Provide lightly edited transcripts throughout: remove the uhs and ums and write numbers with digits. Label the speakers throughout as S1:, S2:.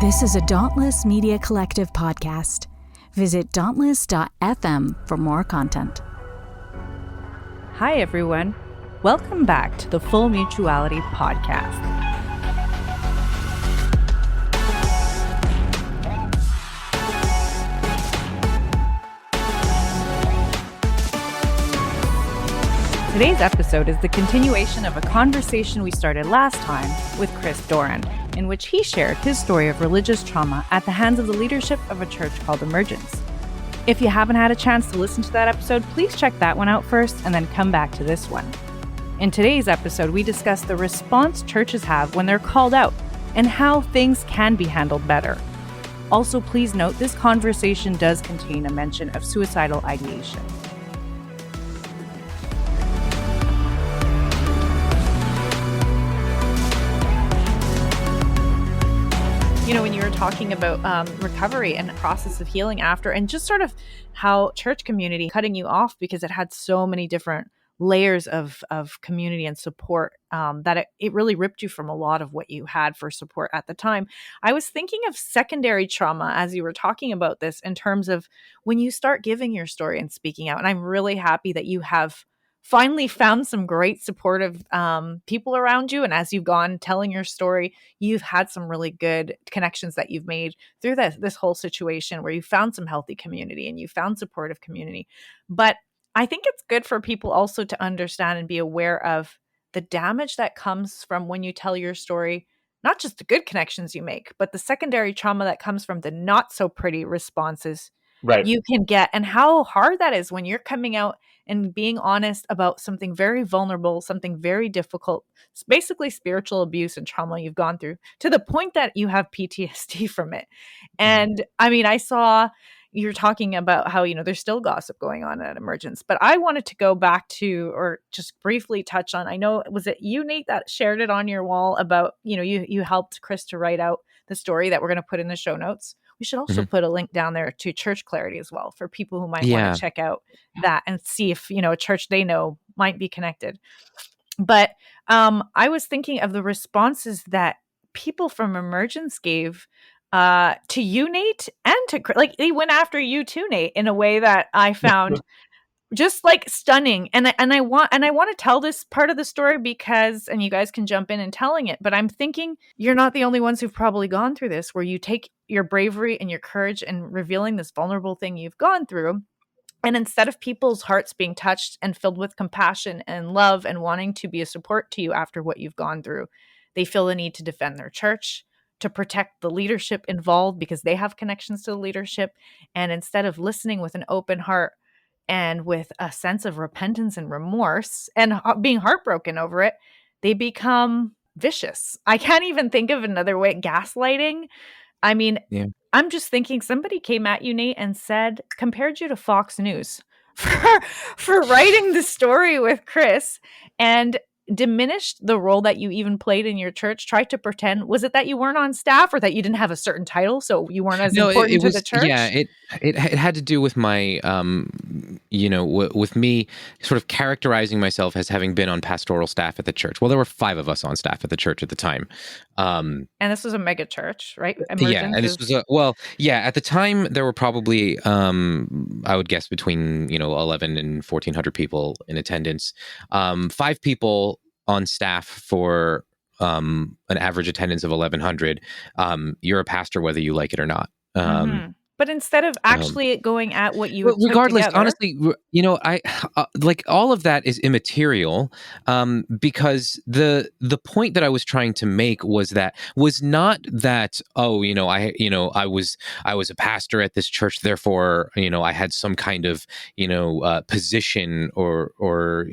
S1: This is a Dauntless Media Collective podcast. Visit dauntless.fm for more content.
S2: Hi, everyone. Welcome back to the Full Mutuality podcast. Today's episode is the continuation of a conversation we started last time with Chris Doran, in which he shared his story of religious trauma at the hands of the leadership of a church called Emergence. If you haven't had a chance to listen to that episode, please check that one out first and then come back to this one. In today's episode, we discuss the response churches have when they're called out and how things can be handled better. Also, please note this conversation does contain a mention of suicidal ideation. You know, when you were talking about recovery and the process of healing after, and just sort of how church community cutting you off because it had so many different layers of community and support, that it really ripped you from a lot of what you had for support at the time. I was thinking of secondary trauma as you were talking about this in terms of when you start giving your story and speaking out. And I'm really happy that you have finally found some great supportive people around you. And as you've gone telling your story, you've had some really good connections that you've made through this whole situation where you found some healthy community and you found supportive community. But I think it's good for people also to understand and be aware of the damage that comes from when you tell your story, not just the good connections you make, but the secondary trauma that comes from the not so pretty responses you can get, and how hard that is when you're coming out and being honest about something very vulnerable, something very difficult. It's basically spiritual abuse and trauma you've gone through to the point that you have PTSD from it. And I mean, I saw you're talking about how, you know, there's still gossip going on at Emergence, but I wanted to go back to, or just briefly touch on, I know, was it you, Nate, that shared it on your wall about, you know, you helped Chris to write out the story that we're going to put in the show notes. We should also put a link down there to Church Clarity as well for people who might want to check out that and see if, you know, a church they know might be connected. But I was thinking of the responses that people from Emergence gave to you, Nate, and to like they went after you too, Nate, in a way that I found just like stunning. And I want to tell this part of the story because, and you guys can jump in and telling it, but I'm thinking you're not the only ones who've probably gone through this, where you take your bravery and your courage and revealing this vulnerable thing you've gone through. And instead of people's hearts being touched and filled with compassion and love and wanting to be a support to you after what you've gone through, they feel the need to defend their church, to protect the leadership involved because they have connections to the leadership. And instead of listening with an open heart and with a sense of repentance and remorse and being heartbroken over it, they become vicious. I can't even think of another way. Gaslighting. I mean, I'm just thinking somebody came at you, Nate, and compared you to Fox News for writing the story with Chris and diminished the role that you even played in your church, tried to pretend. Was it that you weren't on staff or that you didn't have a certain title, so you weren't as important to the church?
S3: Yeah, it had to do with my, with me sort of characterizing myself as having been on pastoral staff at the church. Well, there were 5 of us on staff at the church at the time.
S2: And this was a mega church, right?
S3: At the time there were probably, I would guess between, 11 and 1,400 people in attendance. 5 people on staff for an average attendance of 1,100. You're a pastor whether you like it or not.
S2: But instead of actually going at what you
S3: regardless, honestly, I like all of that is immaterial, because the point that I was trying to make was not that I was a pastor at this church, therefore I had some kind of position or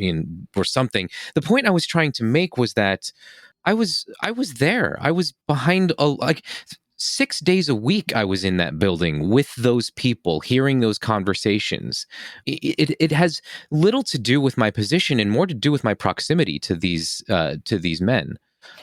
S3: something. The point I was trying to make was that I was there. I was behind 6 days a week I was in that building with those people, hearing those conversations. It has little to do with my position and more to do with my proximity to these men.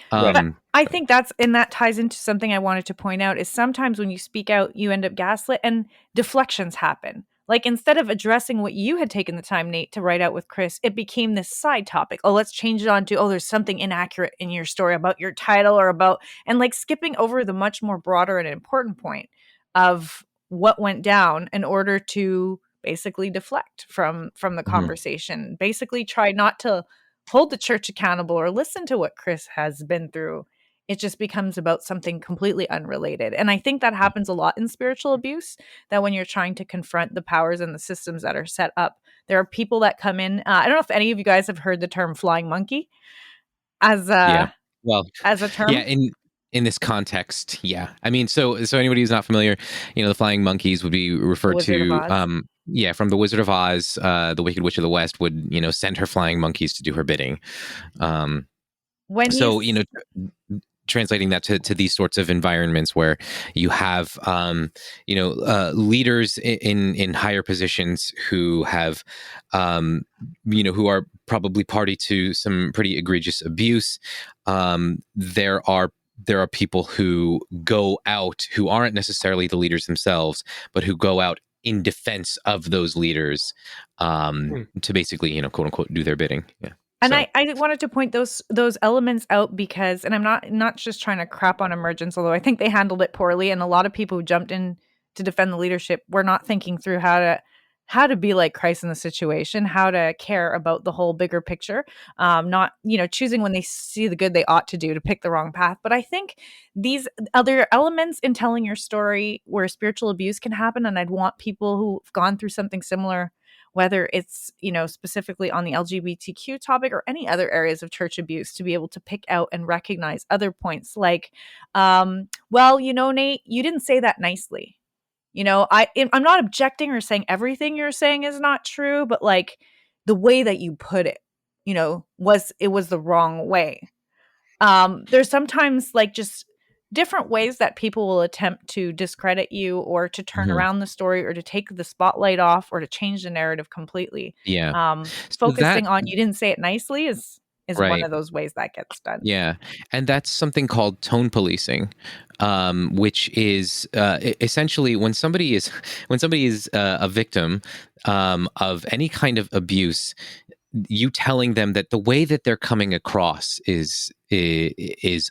S2: But I think that ties into something I wanted to point out is sometimes when you speak out, you end up gaslit and deflections happen like instead of addressing what you had taken the time, Nate, to write out with Chris, it became this side topic. Oh, let's change it on to, oh, there's something inaccurate in your story about your title or about, and like skipping over the much more broader and important point of what went down in order to basically deflect from the conversation, basically try not to hold the church accountable or listen to what Chris has been through. It just becomes about something completely unrelated. And I think that happens a lot in spiritual abuse, that when you're trying to confront the powers and the systems that are set up, there are people that come in. I don't know if any of you guys have heard the term flying monkey as
S3: Yeah.
S2: a,
S3: Well,
S2: as a term.
S3: yeah, in this context, yeah. I mean, so anybody who's not familiar, the flying monkeys would be referred
S2: Wizard of
S3: to
S2: Oz.
S3: yeah, from the Wizard of Oz, the Wicked Witch of the West would, send her flying monkeys to do her bidding.
S2: When
S3: So,
S2: he's
S3: translating that to these sorts of environments where you have leaders in higher positions who have who are probably party to some pretty egregious abuse. There are people who go out who aren't necessarily the leaders themselves, but who go out in defense of those leaders to basically, quote unquote, do their bidding. Yeah.
S2: And
S3: So.
S2: I wanted to point those elements out because, and I'm not just trying to crap on Emergence, although I think they handled it poorly, and a lot of people who jumped in to defend the leadership were not thinking through how to be like Christ in the situation, how to care about the whole bigger picture, not choosing when they see the good they ought to do to pick the wrong path. But I think these other elements in telling your story where spiritual abuse can happen, and I'd want people who've gone through something similar, whether it's, specifically on the LGBTQ topic or any other areas of church abuse, to be able to pick out and recognize other points like, well, Nate, you didn't say that nicely. I'm not objecting or saying everything you're saying is not true, but like the way that you put it, was the wrong way. There's sometimes like just different ways that people will attempt to discredit you or to turn around the story or to take the spotlight off or to change the narrative completely.
S3: Yeah. So
S2: Focusing on, you didn't say it nicely is one
S3: right.
S2: of those ways that gets done.
S3: Yeah. And that's something called tone policing, which is essentially when somebody is a victim of any kind of abuse, you telling them that the way that they're coming across is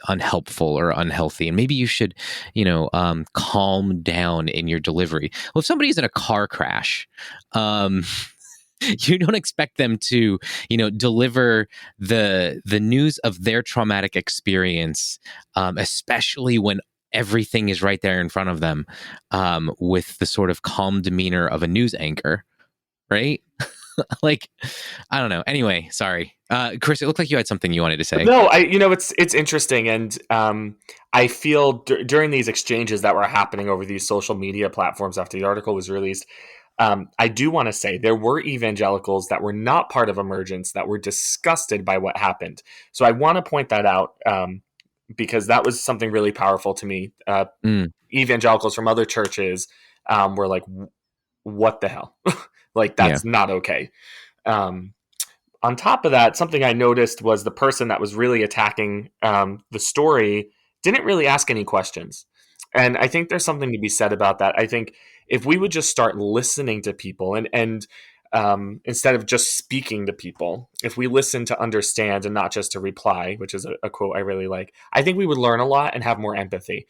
S3: unhelpful or unhealthy, and maybe you should calm down in your delivery. Well, if somebody's in a car crash, you don't expect them to deliver the news of their traumatic experience, especially when everything is right there in front of them, with the sort of calm demeanor of a news anchor, right? Like, I don't know. Anyway, sorry. Chris, it looked like you had something you wanted to say.
S4: No, it's interesting. And I feel during these exchanges that were happening over these social media platforms after the article was released, I do want to say there were evangelicals that were not part of Emergence that were disgusted by what happened. So I want to point that out because that was something really powerful to me. Evangelicals from other churches were like, what the hell? Like, that's not okay. On top of that, something I noticed was the person that was really attacking the story didn't really ask any questions. And I think there's something to be said about that. I think if we would just start listening to people and instead of just speaking to people, if we listen to understand and not just to reply, which is a quote I really like, I think we would learn a lot and have more empathy.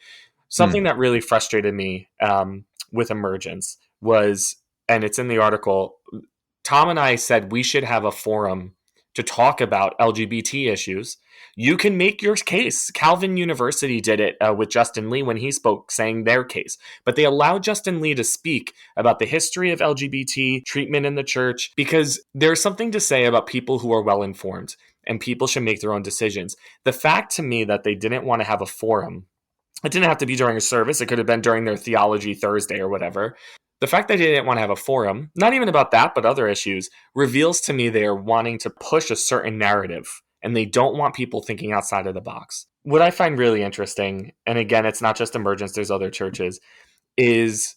S4: Something that really frustrated me with Emergence was, and it's in the article, Tom and I said we should have a forum to talk about LGBT issues. You can make your case. Calvin University did it with Justin Lee when he spoke, saying their case. But they allowed Justin Lee to speak about the history of LGBT treatment in the church, because there's something to say about people who are well-informed, and people should make their own decisions. The fact to me that they didn't want to have a forum, it didn't have to be during a service. It could have been during their Theology Thursday or whatever. The fact that they didn't want to have a forum, not even about that, but other issues, reveals to me they are wanting to push a certain narrative, and they don't want people thinking outside of the box. What I find really interesting, and again, it's not just Emergence, there's other churches, is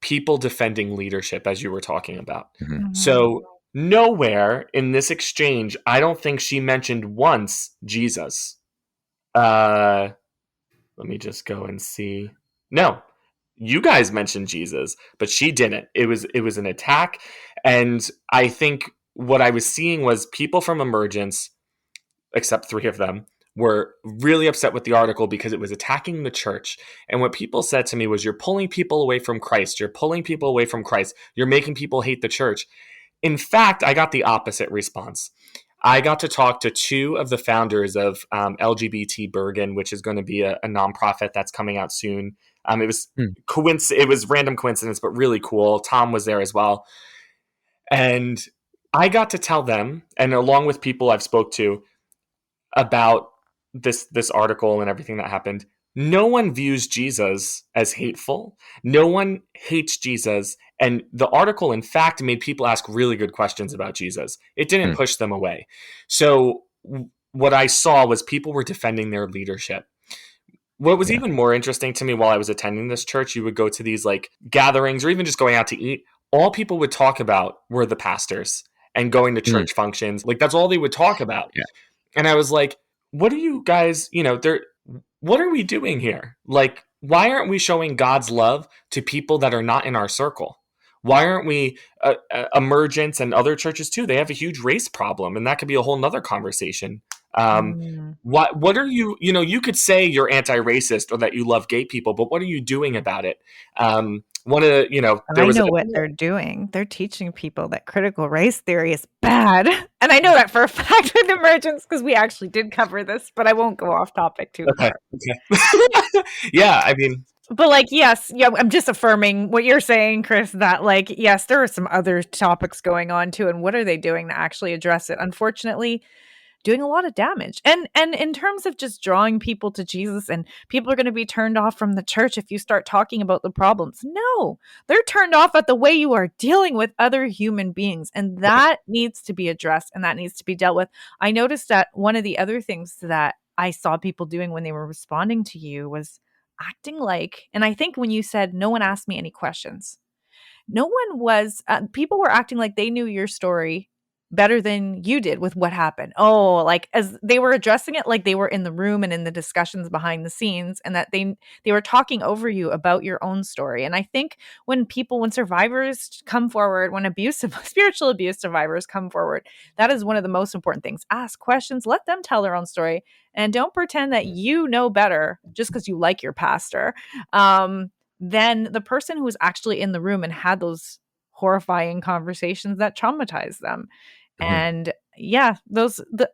S4: people defending leadership, as you were talking about. So nowhere in this exchange, I don't think she mentioned once Jesus. Let me just go and see. No. you guys mentioned Jesus, but she didn't. It was an attack. And I think what I was seeing was people from Emergence, except 3 of them, were really upset with the article because it was attacking the church. And what people said to me was, you're pulling people away from Christ. You're pulling people away from Christ. You're making people hate the church. In fact, I got the opposite response. I got to talk to 2 of the founders of LGBT Bergen, which is going to be a nonprofit that's coming out soon. It was it was random coincidence, but really cool. Tom was there as well. And I got to tell them, and along with people I've spoke to about this article and everything that happened, no one views Jesus as hateful. No one hates Jesus. And the article, in fact, made people ask really good questions about Jesus. It didn't push them away. So what I saw was people were defending their leadership. What was even more interesting to me while I was attending this church, you would go to these like gatherings or even just going out to eat. All people would talk about were the pastors and going to church functions. Like that's all they would talk about. Yeah. And I was like, what are you guys, what are we doing here? Like, why aren't we showing God's love to people that are not in our circle? Why aren't we Emergence and other churches too? They have a huge race problem, and that could be a whole nother conversation. What are you, you could say you're anti-racist or that you love gay people, but what are you doing about it? One of the,
S2: I know what they're doing. They're teaching people that critical race theory is bad. And I know that for a fact with Emergence because we actually did cover this, but I won't go off topic too far.
S4: Okay. Yeah, I mean.
S2: But like, yes, I'm just affirming what you're saying, Chris, that like, yes, there are some other topics going on too. And what are they doing to actually address it? Unfortunately, doing a lot of damage. And in terms of just drawing people to Jesus, and people are going to be turned off from the church if you start talking about the problems. No, they're turned off at the way you are dealing with other human beings. And that needs to be addressed and that needs to be dealt with. I noticed that one of the other things that I saw people doing when they were responding to you was acting like, and I think when you said, no one asked me any questions, no one was, people were acting like they knew your story better than you did with what happened. Oh, like as they were addressing it, like they were in the room and in the discussions behind the scenes, and that they were talking over you about your own story. And I think when survivors come forward, when spiritual abuse survivors come forward, that is one of the most important things. Ask questions, let them tell their own story, and don't pretend that you know better just because you like your pastor. Then the person who was actually in the room and had those horrifying conversations that traumatized them. And yeah,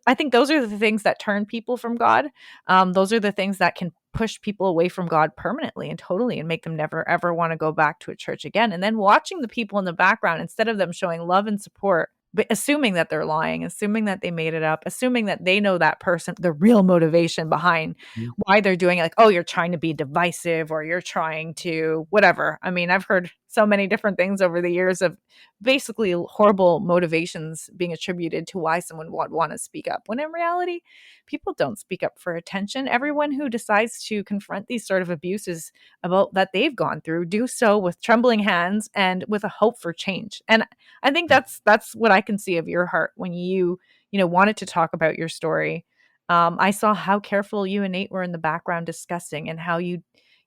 S2: I think those are the things that turn people from God. Those are the things that can push people away from God permanently and totally and make them never, ever want to go back to a church again. And then watching the people in the background, instead of them showing love and support, but assuming that they're lying, assuming that they made it up, assuming that they know that person, the real motivation behind why they're doing it. Like, oh, you're trying to be divisive or you're trying to whatever. I mean, I've heard so many different things over the years of basically horrible motivations being attributed to why someone would want to speak up. When in reality, people don't speak up for attention. Everyone who decides to confront these sort of abuses about that they've gone through do so with trembling hands and with a hope for change. And I think that's what I can see of your heart when you wanted to talk about your story. I saw how careful you and Nate were in the background discussing, and how you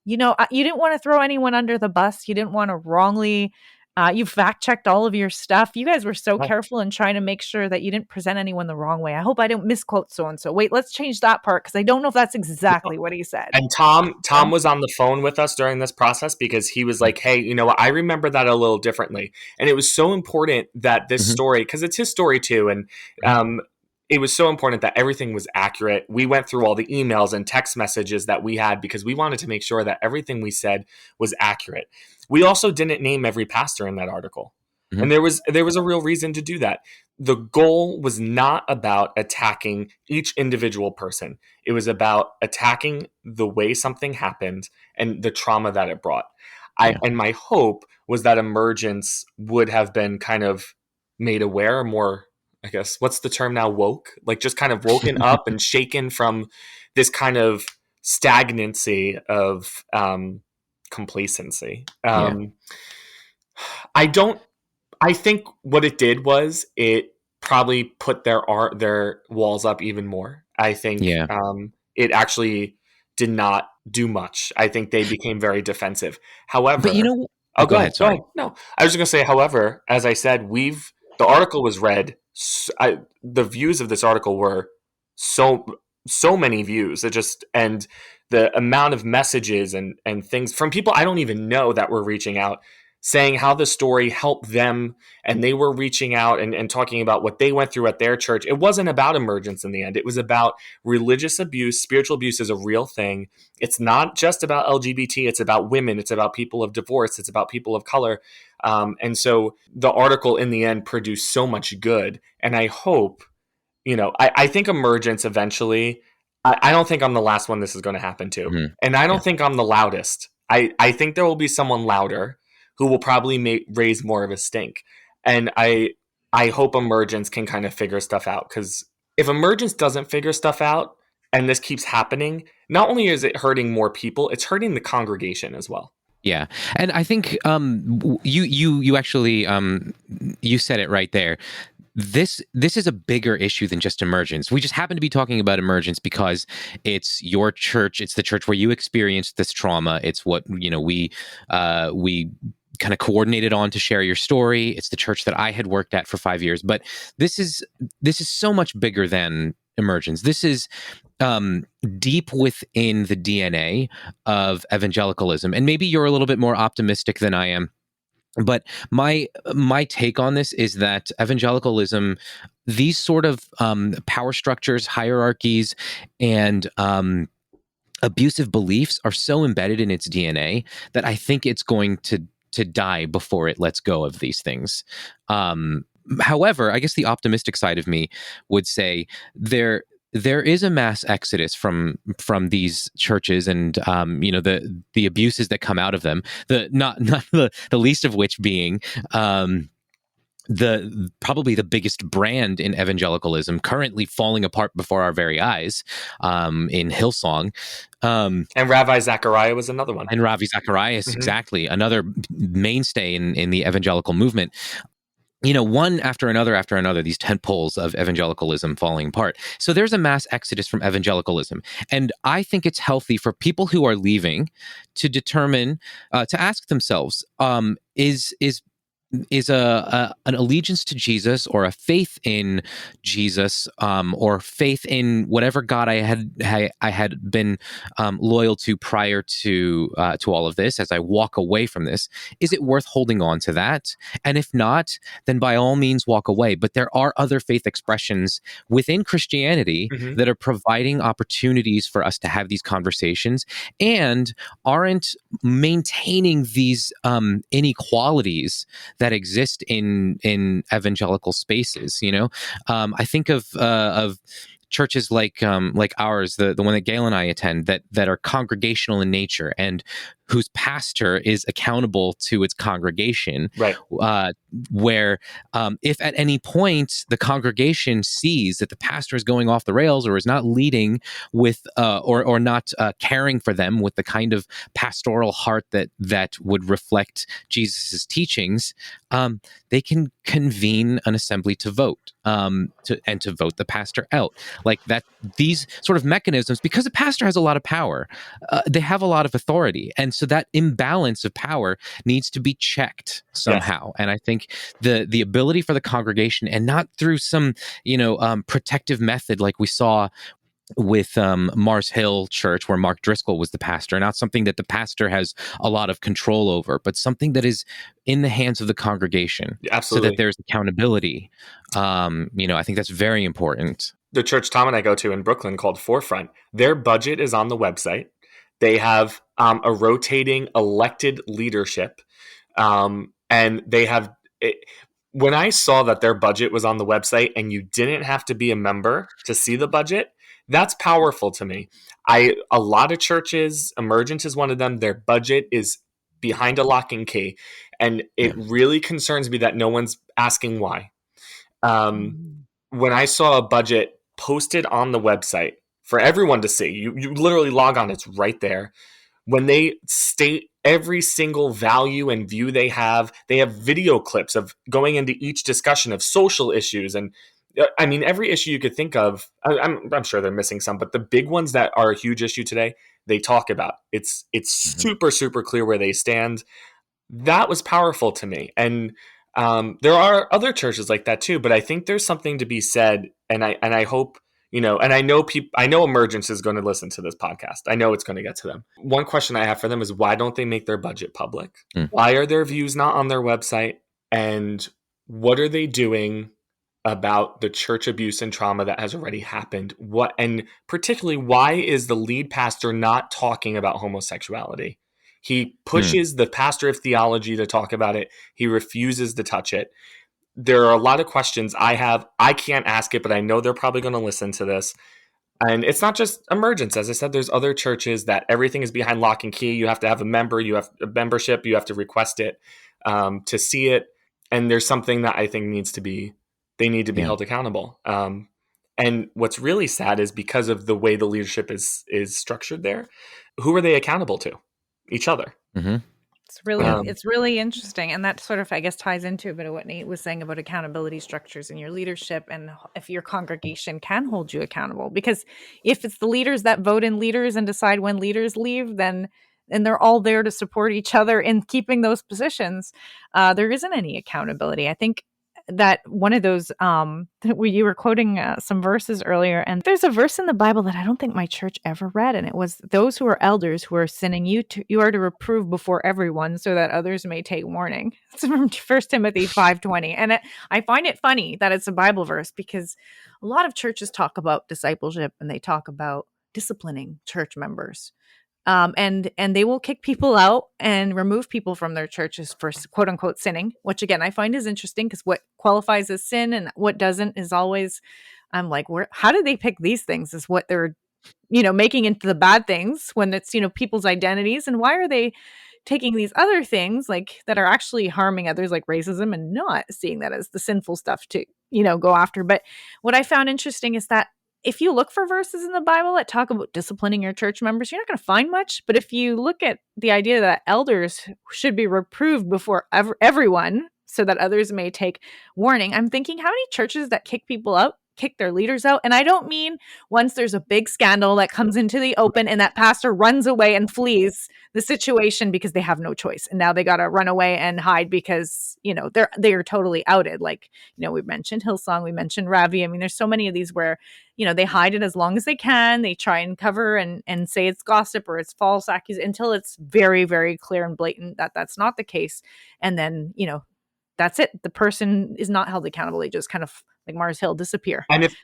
S2: didn't want to throw anyone under the bus. You didn't want to wrongly. You fact checked all of your stuff. You guys were so careful in trying to make sure that you didn't present anyone the wrong way. I hope I don't misquote so and so. Wait, let's change that part because I don't know if that's exactly what he said.
S4: And Tom was on the phone with us during this process because he was like, "Hey, you know what? I remember that a little differently." And it was so important that this story, because it's his story too, and it was so important that everything was accurate. We went through all the emails and text messages that we had because we wanted to make sure that everything we said was accurate. We also didn't name every pastor in that article. And there was a real reason to do that. The goal was not about attacking each individual person. It was about attacking the way something happened and the trauma that it brought. And my hope was that Emergence would have been kind of made aware, more, I guess, what's the term now? Woke? Like just kind of woken up and shaken from this kind of stagnancy of complacency. I think what it did was it probably put their walls up even more. I think it actually did not do much. I think they became very defensive. However,
S3: But you know,
S4: oh,
S3: go
S4: go
S3: ahead.
S4: ahead. Go
S3: Sorry.
S4: ahead. No, I was just going to say, however, as I said, the article was read. The views of this article were so many views. And the amount of messages and things from people I don't even know that were reaching out, saying how the story helped them, and they were reaching out and talking about what they went through at their church. It wasn't about emergence in the end. It was about religious abuse. Spiritual abuse is a real thing. It's not just about LGBT. It's about women. It's about people of divorce. It's about people of color. And so the article in the end produced so much good. And I hope, I think emergence eventually, I don't think I'm the last one this is going to happen to.
S3: Mhm.
S4: And I don't think I'm the loudest. I think there will be someone louder who will probably raise more of a stink. And I hope emergence can kind of figure stuff out, because if emergence doesn't figure stuff out and this keeps happening, not only is it hurting more people, it's hurting the congregation as well.
S3: Yeah, and I think you actually you said it right there. This is a bigger issue than just emergence. We just happen to be talking about emergence because it's your church. It's the church where you experienced this trauma. It's what we kind of coordinated on to share your story. It's the church that I had worked at for 5 years. But this is so much bigger than emergence. This is deep within the DNA of evangelicalism. And maybe you're a little bit more optimistic than I am. But my take on this is that evangelicalism, these sort of power structures, hierarchies, and abusive beliefs are so embedded in its DNA that I think it's going to die before it lets go of these things. However, I guess the optimistic side of me would say there is a mass exodus from these churches, and the abuses that come out of them. Not the least of which being probably the biggest brand in evangelicalism currently falling apart before our very eyes, in Hillsong.
S4: And Ravi Zachariah was another one.
S3: And Ravi Zacharias, exactly, another mainstay in the evangelical movement. One after another, these tent poles of evangelicalism falling apart. So there's a mass exodus from evangelicalism. And I think it's healthy for people who are leaving to determine, to ask themselves, is an allegiance to Jesus, or a faith in Jesus, or faith in whatever God I had been loyal to prior to all of this, as I walk away from this, is it worth holding on to that? And if not, then by all means walk away. But there are other faith expressions within Christianity that are providing opportunities for us to have these conversations and aren't maintaining these inequalities that exist in evangelical spaces. I think of churches like ours, the one that Gail and I attend, that are congregational in nature and whose pastor is accountable to its congregation,
S4: right?
S3: Where if at any point the congregation sees that the pastor is going off the rails, or is not leading with or not caring for them with the kind of pastoral heart that would reflect Jesus's teachings, they can convene an assembly to vote, to vote the pastor out. Like that, these sort of mechanisms, because the pastor has a lot of power, they have a lot of authority, and so that imbalance of power needs to be checked somehow. Yes. And I think the ability for the congregation, and not through some protective method like we saw with Mars Hill Church, where Mark Driscoll was the pastor, not something that the pastor has a lot of control over, but something that is in the hands of the congregation.
S4: Absolutely.
S3: So that there's accountability. I think that's very important.
S4: The church Tom and I go to in Brooklyn, called Forefront, their budget is on the website. They have a rotating elected leadership. And they have... When I saw that their budget was on the website and you didn't have to be a member to see the budget, that's powerful to me. A lot of churches, Emergence is one of them, their budget is behind a lock and key. And it really concerns me that no one's asking why. When I saw a budget posted on the website for everyone to see, you literally log on, it's right there. When they state every single value and view they have video clips of going into each discussion of social issues. And I mean, every issue you could think of, I'm sure they're missing some, but the big ones that are a huge issue today, they talk about. It's super, super clear where they stand. That was powerful to me. And there are other churches like that too, but I think there's something to be said. And I hope, and I know Emergence is going to listen to this podcast. I know it's going to get to them. One question I have for them is, why don't they make their budget public? Why are their views not on their website? And what are they doing about the church abuse and trauma that has already happened? And particularly, why is the lead pastor not talking about homosexuality? He pushes the pastor of theology to talk about it. He refuses to touch it. There are a lot of questions I have. I can't ask it, but I know they're probably going to listen to this. And it's not just Emergence. As I said, there's other churches that everything is behind lock and key. You have to have a member. You have a membership. You have to request it to see it. And there's something that I think they need to be held accountable. And what's really sad is, because of the way the leadership is structured there, who are they accountable to? Each other.
S2: It's really interesting. And that sort of, I guess, ties into a bit of what Nate was saying about accountability structures in your leadership, and if your congregation can hold you accountable. Because if it's the leaders that vote in leaders and decide when leaders leave, then they're all there to support each other in keeping those positions, there isn't any accountability. I think that one of those you were quoting some verses earlier, and there's a verse in the Bible that I don't think my church ever read, and it was, those who are elders who are sinning, you are to reprove before everyone, so that others may take warning. It's from 1 Timothy 5:20. And I find it funny that it's a Bible verse, because a lot of churches talk about discipleship and they talk about disciplining church members. And they will kick people out and remove people from their churches for quote unquote sinning, which again, I find is interesting, because what qualifies as sin and what doesn't is always, I'm like, how did they pick these things as what they're, making into the bad things, when it's, people's identities? And why are they taking these other things like that are actually harming others, like racism, and not seeing that as the sinful stuff to, go after? But what I found interesting is that if you look for verses in the Bible that talk about disciplining your church members, you're not going to find much. But if you look at the idea that elders should be reproved before everyone, so that others may take warning, I'm thinking, how many churches that kick their leaders out? And I don't mean once there's a big scandal that comes into the open and that pastor runs away and flees the situation because they have no choice, and now they got to run away and hide because they are totally outed. Like, we mentioned Hillsong, we mentioned Ravi. I mean, there's so many of these where they hide it as long as they can. They try and cover and say it's gossip or it's false accusation until it's very, very clear and blatant that that's not the case. And then that's it. The person is not held accountable. They just kind of, like Mars Hill, disappear.
S4: And if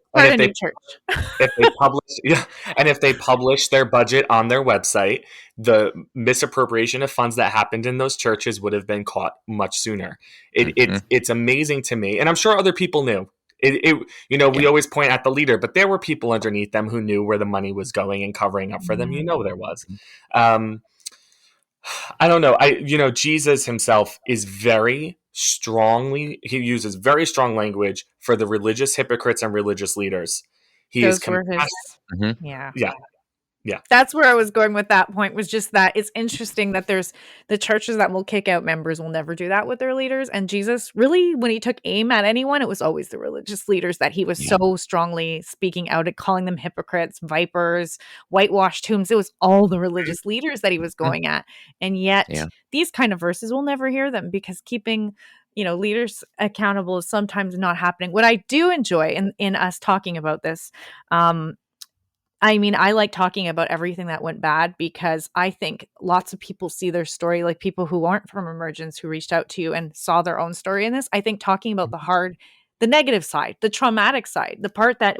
S4: they publish their budget on their website, the misappropriation of funds that happened in those churches would have been caught much sooner. It's amazing to me, and I'm sure other people knew. We always point at the leader, but there were people underneath them who knew where the money was going and covering up for them. There was. I don't know. Jesus himself is he uses very strong language for the religious hypocrites and religious leaders. Yeah.
S2: That's where I was going with that point, was just that it's interesting that there's the churches that will kick out members will never do that with their leaders. And Jesus, really, when he took aim at anyone, it was always the religious leaders that he was so strongly speaking out at, calling them hypocrites, vipers, whitewashed tombs. It was all the religious leaders that he was going at. And yet these kind of verses, we'll never hear them, because keeping leaders accountable is sometimes not happening. What I do enjoy in us talking about this, I like talking about everything that went bad, because I think lots of people see their story, like people who aren't from Emergence who reached out to you and saw their own story in this. I think talking about the negative side, the traumatic side, the part that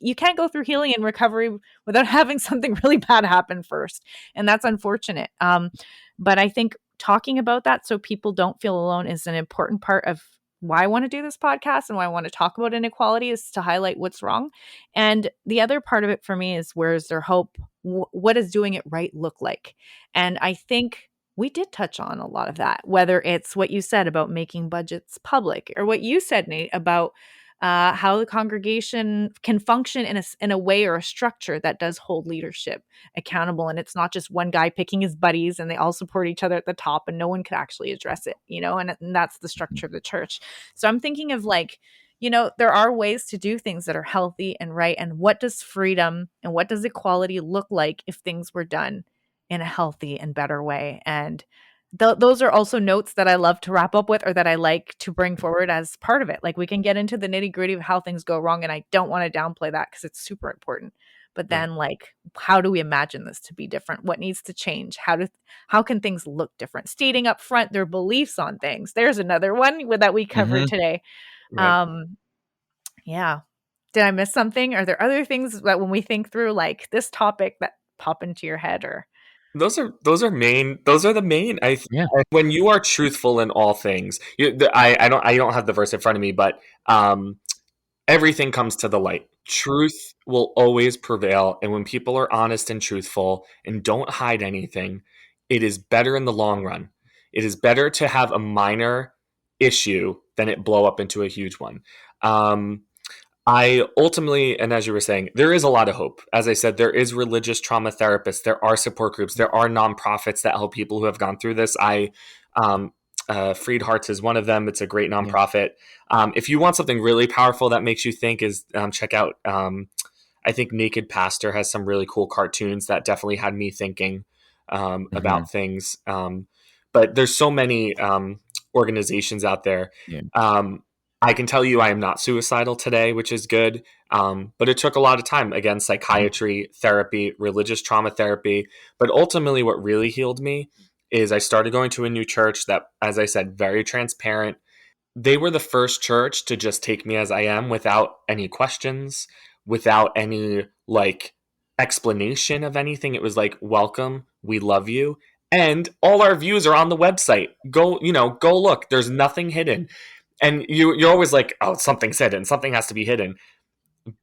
S2: you can't go through healing and recovery without having something really bad happen first. And that's unfortunate. But I think talking about that so people don't feel alone is an important part of why I want to do this podcast and why I want to talk about inequality, is to highlight what's wrong. And the other part of it for me is, where is their hope? What does doing it right look like? And I think we did touch on a lot of that, whether it's what you said about making budgets public, or what you said, Nate, about how the congregation can function in a way or a structure that does hold leadership accountable. And it's not just one guy picking his buddies and they all support each other at the top and no one could actually address it, and that's the structure of the church. So I'm thinking of, like, there are ways to do things that are healthy and right. And what does freedom and what does equality look like if things were done in a healthy and better way? And those are also notes that I love to wrap up with, or that I like to bring forward as part of it. Like, we can get into the nitty gritty of how things go wrong, and I don't want to downplay that because it's super important. But
S4: Right.
S2: then, like, how do we imagine this to be different? What needs to change? How can things look different? Stating up front their beliefs on things. There's another one that we covered today.
S4: Right.
S2: Yeah. Did I miss something? Are there other things that when we think through like this topic that pop into your head? Or
S4: Those are the main.
S3: Yeah.
S4: When you are truthful in all things, I don't have the verse in front of me, but everything comes to the light. Truth will always prevail, and when people are honest and truthful and don't hide anything, it is better in the long run. It is better to have a minor issue than it blow up into a huge one. Um, I ultimately, and as you were saying, there is a lot of hope. As I said, there is religious trauma therapists, there are support groups, there are nonprofits that help people who have gone through this. Um, Freed Hearts is one of them. It's a great nonprofit. If you want something really powerful that makes you think, is check out. I think Naked Pastor has some really cool cartoons that definitely had me thinking about things. But there's so many organizations out there.
S3: Yeah.
S4: I can tell you I am not suicidal today, which is good. But it took a lot of time. Again, psychiatry, therapy, religious trauma therapy. But ultimately, what really healed me is I started going to a new church that, as I said, very transparent. They were the first church to just take me as I am without any questions, without any explanation of anything. It was like, welcome, we love you. And all our views are on the website. Go look. There's nothing hidden. And you're always like, oh, something's hidden. Something has to be hidden.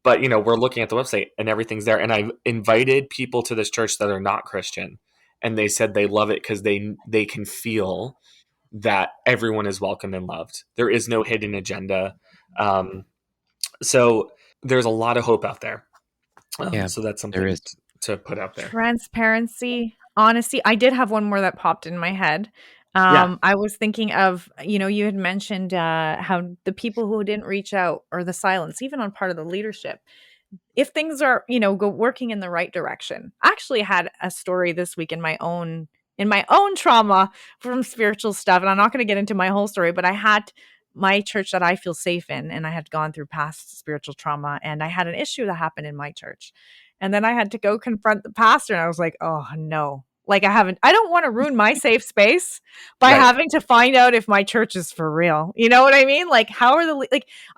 S4: But, we're looking at the website and everything's there. And I've invited people to this church that are not Christian. And they said they love it because they can feel that everyone is welcome and loved. There is no hidden agenda. So there's a lot of hope out there. So that's something to put out there.
S2: transparency, honesty. I did have one more that popped in my head. I was thinking of, you had mentioned how the people who didn't reach out, or the silence, even on part of the leadership, if things are, working in the right direction. I actually had a story this week in my own trauma from spiritual stuff. And I'm not going to get into my whole story, but I had my church that I feel safe in, and I had gone through past spiritual trauma, and I had an issue that happened in my church. And then I had to go confront the pastor, and I was like, oh no. Like, I don't want to ruin my safe space by having to find out if my church is for real. You know what I mean? Like, how are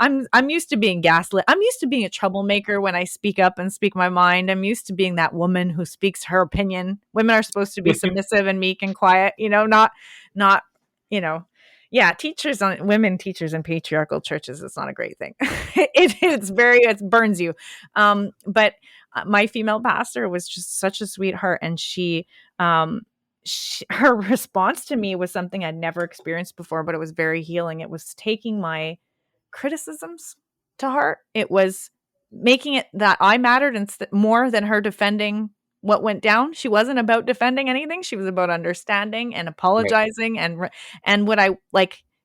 S2: I'm used to being gaslit. I'm used to being a troublemaker when I speak up and speak my mind. I'm used to being that woman who speaks her opinion. Women are supposed to be submissive and meek and quiet, not, yeah, women teachers in patriarchal churches, it's not a great thing. It burns you. But my female pastor was just such a sweetheart, and her response to me was something I'd never experienced before, but it was very healing. It was taking my criticisms to heart. It was making it that I mattered more than her defending what went down. She wasn't about defending anything. She was about understanding and apologizing. Right. And what I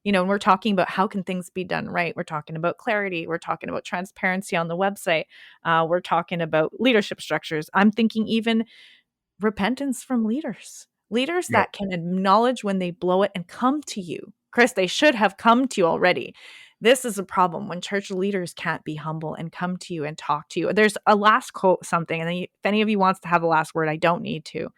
S2: we're talking about how can things be done right. We're talking about clarity. We're talking about transparency on the website. We're talking about leadership structures. I'm thinking even repentance from leaders that can acknowledge when they blow it and come to you. Chris, they should have come to you already. This is a problem when church leaders can't be humble and come to you and talk to you. There's a last quote, something, and then if any of you wants to have the last word, I don't need to.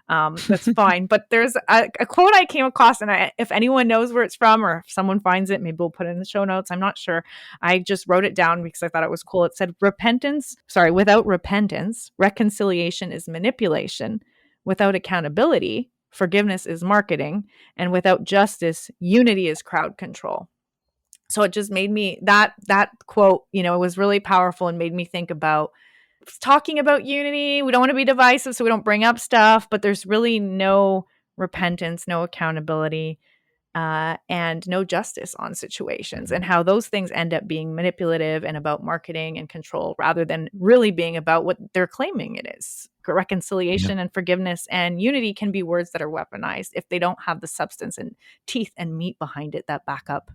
S2: That's fine. But there's a quote I came across, and if anyone knows where it's from, or if someone finds it, maybe we'll put it in the show notes. I'm not sure. I just wrote it down because I thought it was cool. It said, without repentance, reconciliation is manipulation. Without accountability, forgiveness is marketing. And without justice, unity is crowd control. So it just made me, that quote, it was really powerful and made me think about talking about unity. We don't want to be divisive, so we don't bring up stuff, but there's really no repentance, no accountability, and no justice on situations, and how those things end up being manipulative and about marketing and control rather than really being about what they're claiming it is. Reconciliation and forgiveness and unity can be words that are weaponized if they don't have the substance and teeth and meat behind it that back up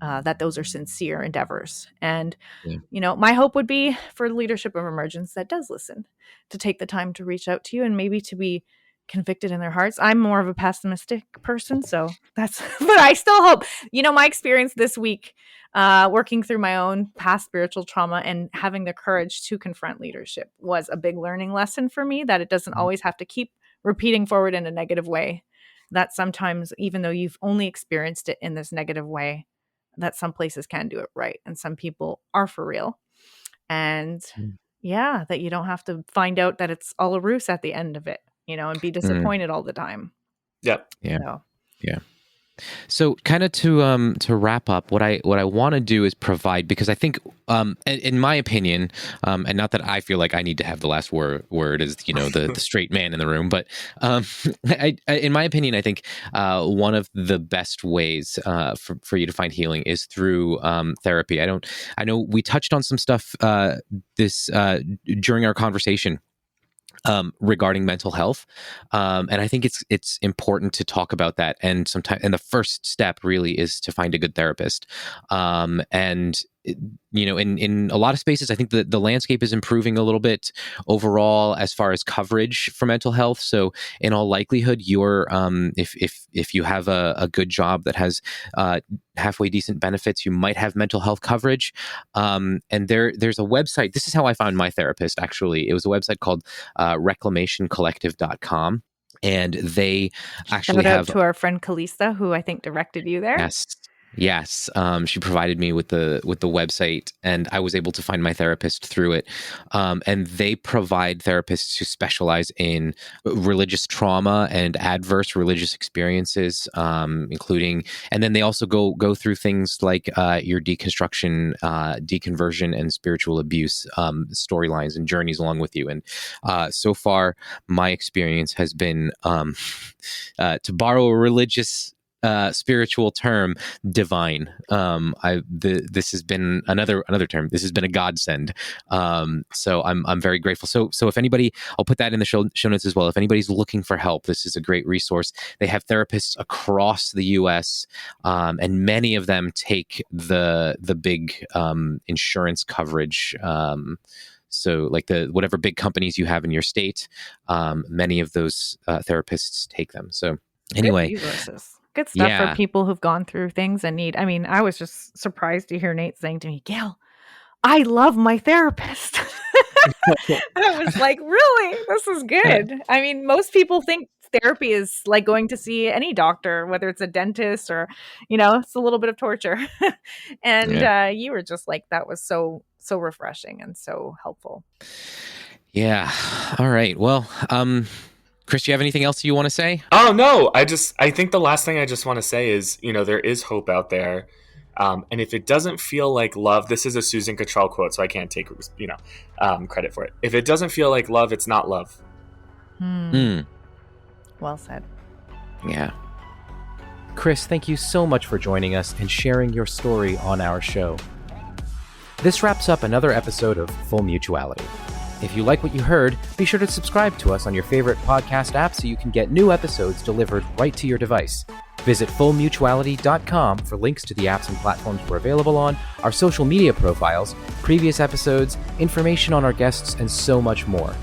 S2: that those are sincere endeavors. And,
S3: Yeah.
S2: my hope would be for the leadership of Emergence that does listen to take the time to reach out to you and maybe to be convicted in their hearts. I'm more of a pessimistic person, so that's, but I still hope, my experience this week, working through my own past spiritual trauma and having the courage to confront leadership was a big learning lesson for me, that it doesn't always have to keep repeating forward in a negative way, that sometimes, even though you've only experienced it in this negative way, that some places can do it right and some people are for real. And that you don't have to find out that it's all a ruse at the end of it, and be disappointed all the time.
S4: Yep.
S3: Yeah.
S2: So.
S3: Yeah. So kind of to wrap up, what I want to do is provide, because I think, in my opinion, and not that I feel like I need to have the last word as the straight man in the room, but in my opinion, I think one of the best ways for you to find healing is through therapy. I know we touched on some stuff during our conversation regarding mental health. And I think it's important to talk about that. And the first step really is to find a good therapist. In a lot of spaces, I think the landscape is improving a little bit overall as far as coverage for mental health. So in all likelihood, you're if you have a good job that has halfway decent benefits, you might have mental health coverage. And there's a website. This is how I found my therapist, actually. It was a website called reclamationcollective.com. And they actually
S2: Shout out
S3: have
S2: to our friend Kalisa, who I think directed you there.
S3: Yes. She provided me with the website, and I was able to find my therapist through it. And they provide therapists who specialize in religious trauma and adverse religious experiences, including, and then they also go through things like your deconstruction, deconversion, and spiritual abuse storylines and journeys along with you. And so far, my experience has been, to borrow a religious spiritual term, divine. This has been another term. This has been a godsend. So I'm very grateful. So if anybody, I'll put that in the show notes as well. If anybody's looking for help, this is a great resource. They have therapists across the U.S. And many of them take the big insurance coverage. So like whatever big companies you have in your state, many of those therapists take them. So anyway.
S2: Good resources. Good stuff for people who've gone through things and need. I mean, I was just surprised to hear Nate saying to me, "Gail, I love my therapist." I was like, really? This is good. I mean, most people think therapy is like going to see any doctor, whether it's a dentist or, it's a little bit of torture. And you were just like, that was so refreshing and so helpful.
S3: Yeah. All right. Well, Chris, do you have anything else you want to say?
S4: Oh, no. I think the last thing I just want to say is, there is hope out there. And if it doesn't feel like love, this is a Susan Cottrell quote, so I can't take, credit for it. If it doesn't feel like love, it's not love.
S2: Well said.
S3: Yeah.
S5: Chris, thank you so much for joining us and sharing your story on our show. This wraps up another episode of Full Mutuality. If you like what you heard, be sure to subscribe to us on your favorite podcast app so you can get new episodes delivered right to your device. Visit fullmutuality.com for links to the apps and platforms we're available on, our social media profiles, previous episodes, information on our guests, and so much more.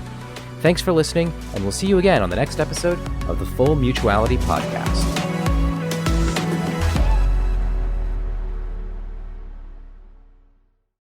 S5: Thanks for listening, and we'll see you again on the next episode of the Full Mutuality Podcast.